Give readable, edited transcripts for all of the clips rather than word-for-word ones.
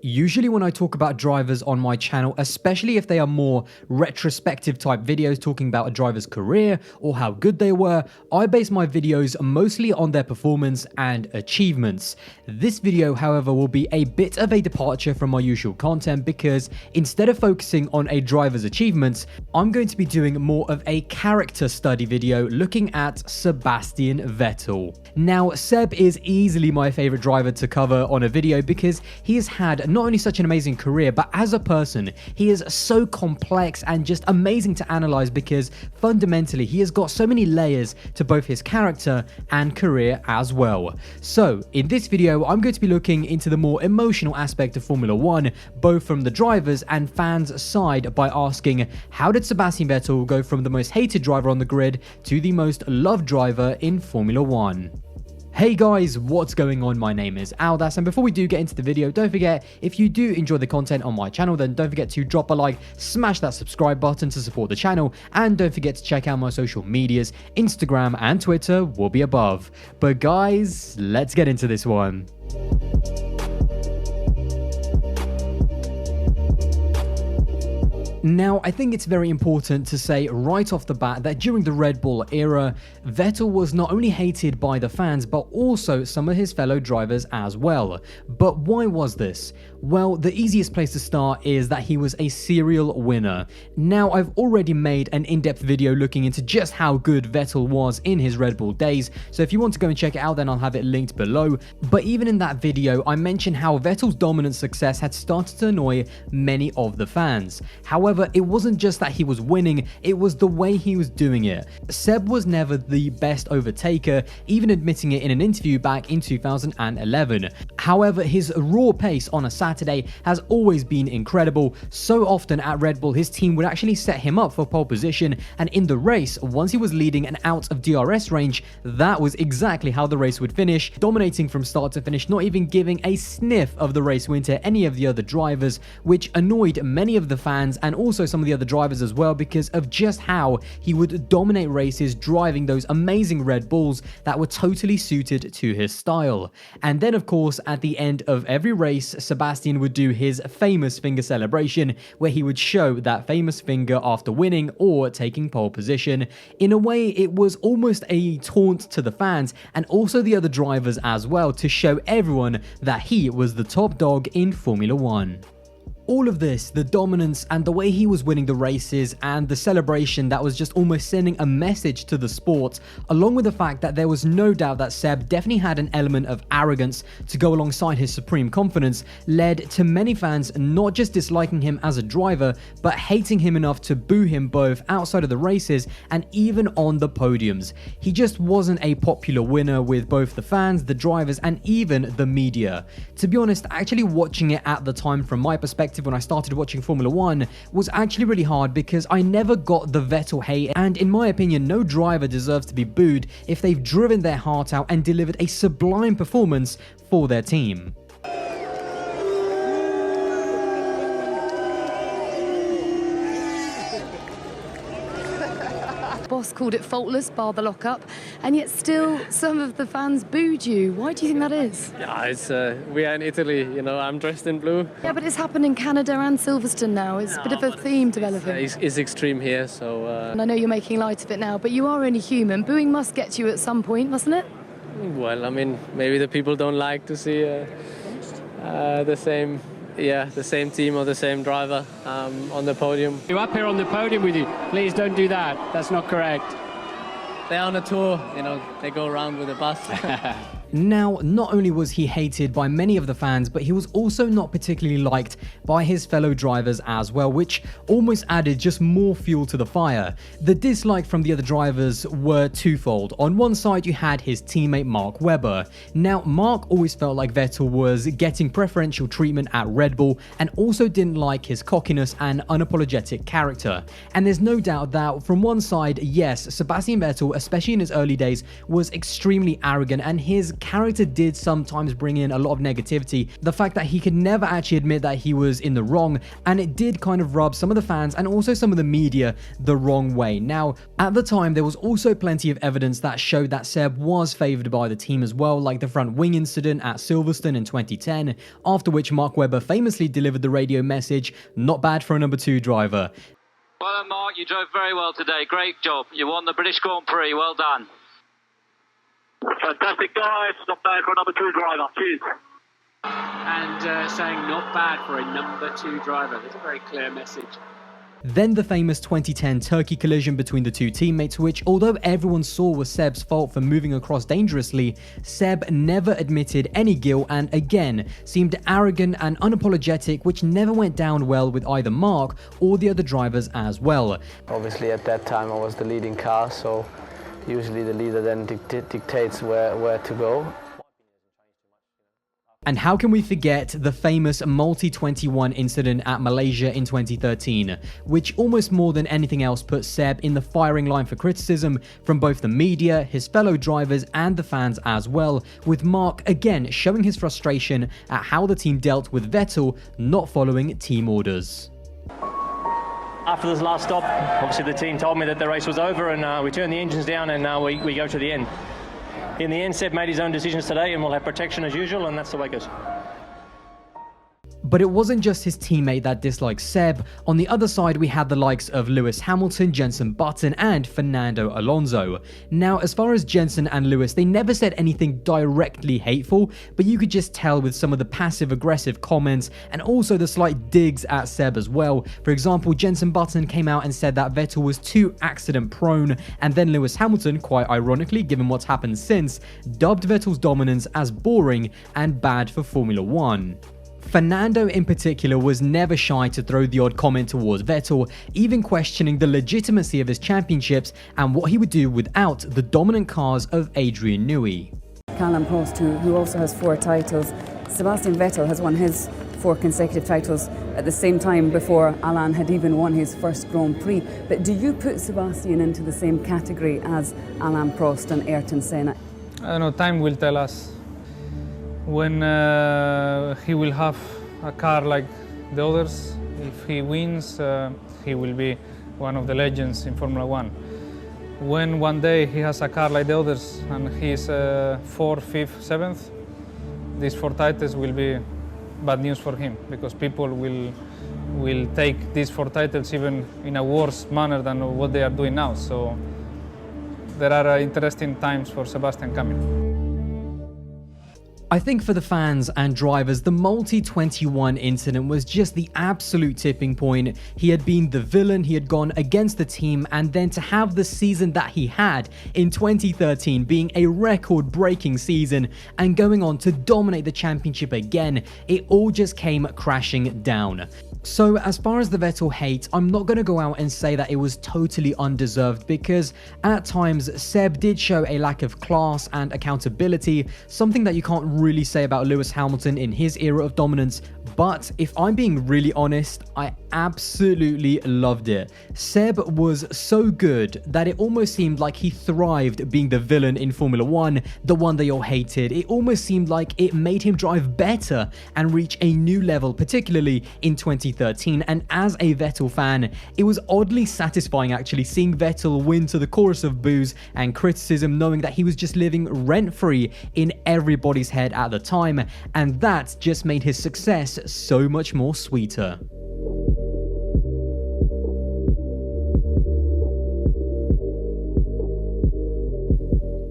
Usually when I talk about drivers on my channel, especially if they are more retrospective type videos talking about a driver's career or how good they were, I base my videos mostly on their performance and achievements. This video, however, will be a bit of a departure from my usual content because instead of focusing on a driver's achievements, I'm going to be doing more of a character study video looking at Sebastian Vettel. Now, Seb is easily my favorite driver to cover on a video because he has had not only such an amazing career, but as a person, he is so complex and just amazing to analyze because fundamentally he has got so many layers to both his character and career as well. So in this video, I'm going to be looking into the more emotional aspect of Formula One, both from the drivers and fans side, by asking how did Sebastian Vettel go from the most hated driver on the grid to the most loved driver in Formula One. Hey guys, what's going on? My name is Aldas, and before we do get into the video, don't forget, if you do enjoy the content on my channel, then don't forget to drop a like, smash that subscribe button to support the channel, and don't forget to check out my social medias. Instagram and Twitter will be above. But guys, let's get into this one. Now, I think it's very important to say right off the bat that during the Red Bull era, Vettel was not only hated by the fans, but also some of his fellow drivers as well. But why was this? Well, the easiest place to start is that he was a serial winner. Now, I've already made an in-depth video looking into just how good Vettel was in his Red Bull days, so if you want to go and check it out, then I'll have it linked below. But even in that video, I mentioned how Vettel's dominant success had started to annoy many of the fans. However, it wasn't just that he was winning, it was the way he was doing it. Seb was never the best overtaker, even admitting it in an interview back in 2011. However, his raw pace on a Saturday has always been incredible. So often at Red Bull, his team would actually set him up for pole position, and in the race, once he was leading and out of DRS range, that was exactly how the race would finish, dominating from start to finish, not even giving a sniff of the race win to any of the other drivers, which annoyed many of the fans and also some of the other drivers as well because of just how he would dominate races driving those amazing Red Bulls that were totally suited to his style. And then of course at the end of every race, Sebastian would do his famous finger celebration where he would show that famous finger after winning or taking pole position. In a way, it was almost a taunt to the fans and also the other drivers as well to show everyone that he was the top dog in Formula One. All of this, the dominance and the way he was winning the races and the celebration that was just almost sending a message to the sport, along with the fact that there was no doubt that Seb definitely had an element of arrogance to go alongside his supreme confidence, led to many fans not just disliking him as a driver, but hating him enough to boo him both outside of the races and even on the podiums. He just wasn't a popular winner with both the fans, the drivers, and even the media. To be honest, actually watching it at the time from my perspective when I started watching Formula One was actually really hard because I never got the Vettel hate, and in my opinion, no driver deserves to be booed if they've driven their heart out and delivered a sublime performance for their team. Boss called it faultless, bar the lockup, and yet still some of the fans booed you. Why do you think that is? Yeah, it's we are in Italy, you know, I'm dressed in blue. Yeah, but it's happened in Canada and Silverstone now. It's a bit of a theme developing. It's extreme here, so... And I know you're making light of it now, but you are only human. Booing must get you at some point, mustn't it? Well, I mean, maybe the people don't like to see the same team or the same driver on the podium. You're up here on the podium with you. Please don't do that. That's not correct. They're on a tour, you know, they go around with a bus. Now, not only was he hated by many of the fans, but he was also not particularly liked by his fellow drivers as well, which almost added just more fuel to the fire. The dislike from the other drivers were twofold. On one side, you had his teammate Mark Webber. Now, Mark always felt like Vettel was getting preferential treatment at Red Bull and also didn't like his cockiness and unapologetic character. And there's no doubt that from one side, yes, Sebastian Vettel, especially in his early days, was extremely arrogant and his character did sometimes bring in a lot of negativity. The fact that he could never actually admit that he was in the wrong, and it did kind of rub some of the fans and also some of the media the wrong way. Now, at the time, there was also plenty of evidence that showed that Seb was favoured by the team as well, like the front wing incident at Silverstone in 2010, after which Mark Webber famously delivered the radio message, "Not bad for a number 2 driver." Well done, Mark. You drove very well today. Great job. You won the British Grand Prix. Well done. Fantastic, guys. Not bad for a number 2 driver. Cheers. And saying not bad for a number 2 driver. That's a very clear message. Then the famous 2010 Turkey collision between the two teammates, which although everyone saw was Seb's fault for moving across dangerously, Seb never admitted any guilt and again seemed arrogant and unapologetic, which never went down well with either Mark or the other drivers as well. Obviously at that time I was the leading car, so usually the leader then dictates where to go. And how can we forget the famous Multi-21 incident at Malaysia in 2013, which almost more than anything else put Seb in the firing line for criticism from both the media, his fellow drivers and the fans as well, with Mark again showing his frustration at how the team dealt with Vettel not following team orders. After this last stop, obviously the team told me that the race was over, and we turned the engines down and we go to the end. In the end, Seb made his own decisions today, and we'll have protection as usual, and that's the way it goes. But it wasn't just his teammate that disliked Seb. On the other side, we had the likes of Lewis Hamilton, Jenson Button, and Fernando Alonso. Now, as far as Jenson and Lewis, they never said anything directly hateful, but you could just tell with some of the passive-aggressive comments and also the slight digs at Seb as well. For example, Jenson Button came out and said that Vettel was too accident-prone, and then Lewis Hamilton, quite ironically, given what's happened since, dubbed Vettel's dominance as boring and bad for Formula 1. Fernando in particular was never shy to throw the odd comment towards Vettel, even questioning the legitimacy of his championships and what he would do without the dominant cars of Adrian Newey. Alain Prost, who also has 4 titles. Sebastian Vettel has won his 4 consecutive titles at the same time before Alain had even won his first Grand Prix. But do you put Sebastian into the same category as Alain Prost and Ayrton Senna? I don't know, time will tell us. When he will have a car like the others, if he wins, he will be one of the legends in Formula 1. When one day he has a car like the others and he's 4th, 5th, 7th, these 4 titles will be bad news for him, because people will take these 4 titles even in a worse manner than what they are doing now. So there are interesting times for Sebastian coming. I think for the fans and drivers, the Multi-21 incident was just the absolute tipping point. He had been the villain, he had gone against the team, and then to have the season that he had in 2013 being a record-breaking season and going on to dominate the championship again, it all just came crashing down. So as far as the Vettel hate, I'm not going to go out and say that it was totally undeserved, because at times Seb did show a lack of class and accountability, something that you can't really say about Lewis Hamilton in his era of dominance. But if I'm being really honest, I absolutely loved it. Seb was so good that it almost seemed like he thrived being the villain in Formula 1, the one they all hated. It almost seemed like it made him drive better and reach a new level, particularly in 2013. And as a Vettel fan, it was oddly satisfying actually seeing Vettel win to the chorus of boos and criticism, knowing that he was just living rent-free in everybody's head at the time, and that just made his success so much more sweeter.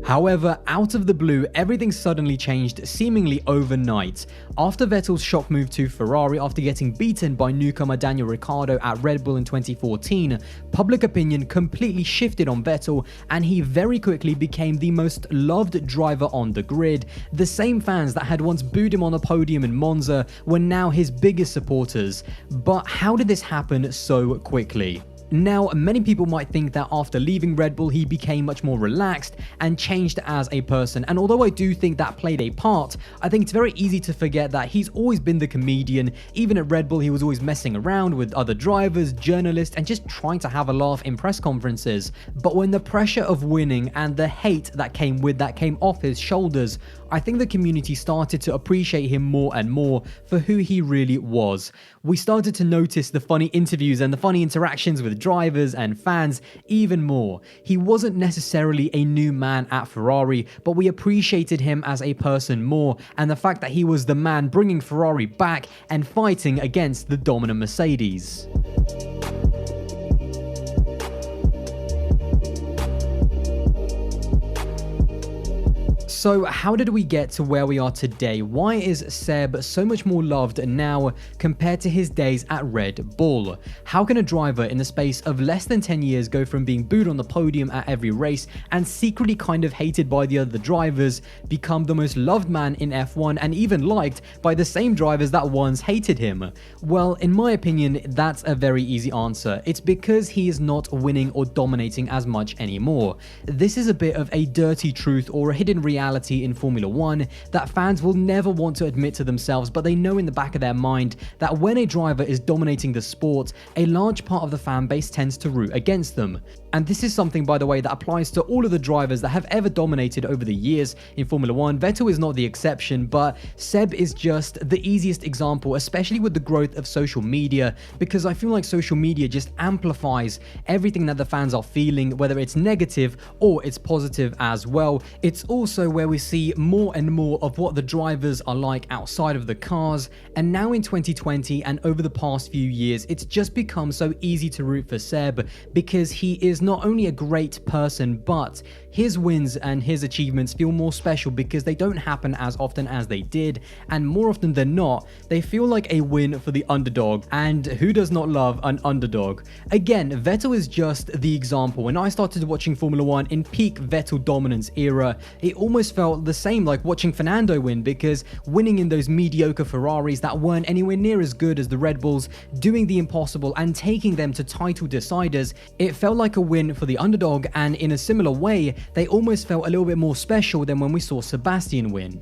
However, out of the blue, everything suddenly changed seemingly overnight. After Vettel's shock move to Ferrari after getting beaten by newcomer Daniel Ricciardo at Red Bull in 2014, public opinion completely shifted on Vettel and he very quickly became the most loved driver on the grid. The same fans that had once booed him on the podium in Monza were now his biggest supporters. But how did this happen so quickly? Now, many people might think that after leaving Red Bull, he became much more relaxed and changed as a person. And although I do think that played a part, I think it's very easy to forget that he's always been the comedian. Even at Red Bull, he was always messing around with other drivers, journalists, and just trying to have a laugh in press conferences. But when the pressure of winning and the hate that came with that came off his shoulders, I think the community started to appreciate him more and more for who he really was. We started to notice the funny interviews and the funny interactions with drivers and fans even more. He wasn't necessarily a new man at Ferrari, but we appreciated him as a person more, and the fact that he was the man bringing Ferrari back and fighting against the dominant Mercedes. So how did we get to where we are today? Why is Seb so much more loved now compared to his days at Red Bull? How can a driver in the space of less than 10 years go from being booed on the podium at every race and secretly kind of hated by the other drivers, become the most loved man in F1 and even liked by the same drivers that once hated him? Well, in my opinion, that's a very easy answer. It's because he is not winning or dominating as much anymore. This is a bit of a dirty truth or a hidden reality in Formula 1 that fans will never want to admit to themselves, but they know in the back of their mind that when a driver is dominating the sport, a large part of the fan base tends to root against them. And this is something, by the way, that applies to all of the drivers that have ever dominated over the years in Formula 1. Vettel is not the exception, but Seb is just the easiest example, especially with the growth of social media, because I feel like social media just amplifies everything that the fans are feeling, whether it's negative or it's positive as well. It's also where we see more and more of what the drivers are like outside of the cars. And now in 2020 and over the past few years, it's just become so easy to root for Seb because he is not only a great person, but his wins and his achievements feel more special because they don't happen as often as they did, and more often than not, they feel like a win for the underdog, and who does not love an underdog? Again, Vettel is just the example. When I started watching Formula 1 in peak Vettel dominance era, it almost felt the same like watching Fernando win, because winning in those mediocre Ferraris that weren't anywhere near as good as the Red Bulls, doing the impossible and taking them to title deciders, it felt like a win for the underdog, and in a similar way, they almost felt a little bit more special than when we saw Sebastian win.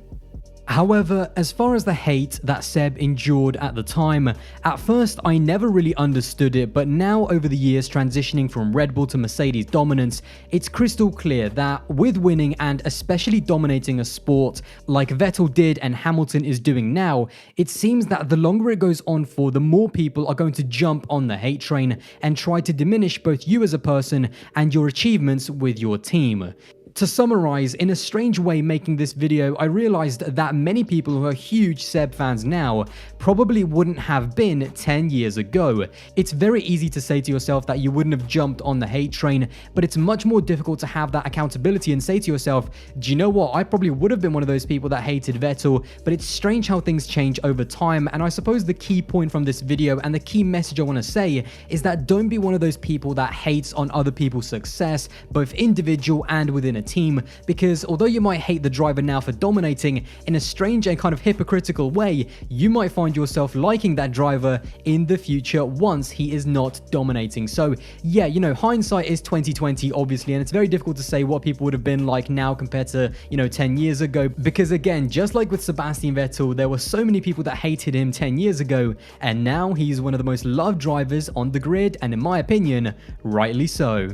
However, as far as the hate that Seb endured at the time, at first I never really understood it, but now over the years transitioning from Red Bull to Mercedes dominance, it's crystal clear that with winning and especially dominating a sport like Vettel did and Hamilton is doing now, it seems that the longer it goes on for, the more people are going to jump on the hate train and try to diminish both you as a person and your achievements with your team. To summarize, in a strange way making this video, I realized that many people who are huge Seb fans now probably wouldn't have been 10 years ago. It's very easy to say to yourself that you wouldn't have jumped on the hate train, but it's much more difficult to have that accountability and say to yourself, do you know what, I probably would have been one of those people that hated Vettel, but it's strange how things change over time. And I suppose the key point from this video and the key message I want to say is that don't be one of those people that hates on other people's success, both individual and within a team, because although you might hate the driver now for dominating, in a strange and kind of hypocritical way, you might find yourself liking that driver in the future once he is not dominating. So yeah, you know, hindsight is 2020 obviously, and it's very difficult to say what people would have been like now compared to, you know, 10 years ago, because again, just like with Sebastian Vettel, there were so many people that hated him 10 years ago, and now he's one of the most loved drivers on the grid, and in my opinion, rightly so.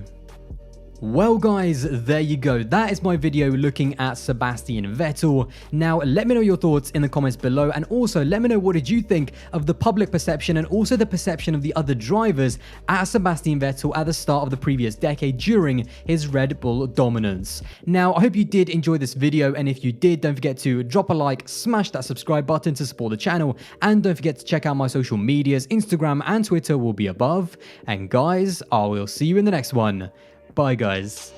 Well guys, there you go. That is my video looking at Sebastian Vettel. Now let me know your thoughts in the comments below, and also let me know what did you think of the public perception and also the perception of the other drivers at Sebastian Vettel at the start of the previous decade during his Red Bull dominance. Now I hope you did enjoy this video, and if you did, don't forget to drop a like, smash that subscribe button to support the channel, and don't forget to check out my social medias. Instagram and Twitter will be above, and guys, I will see you in the next one. Bye guys.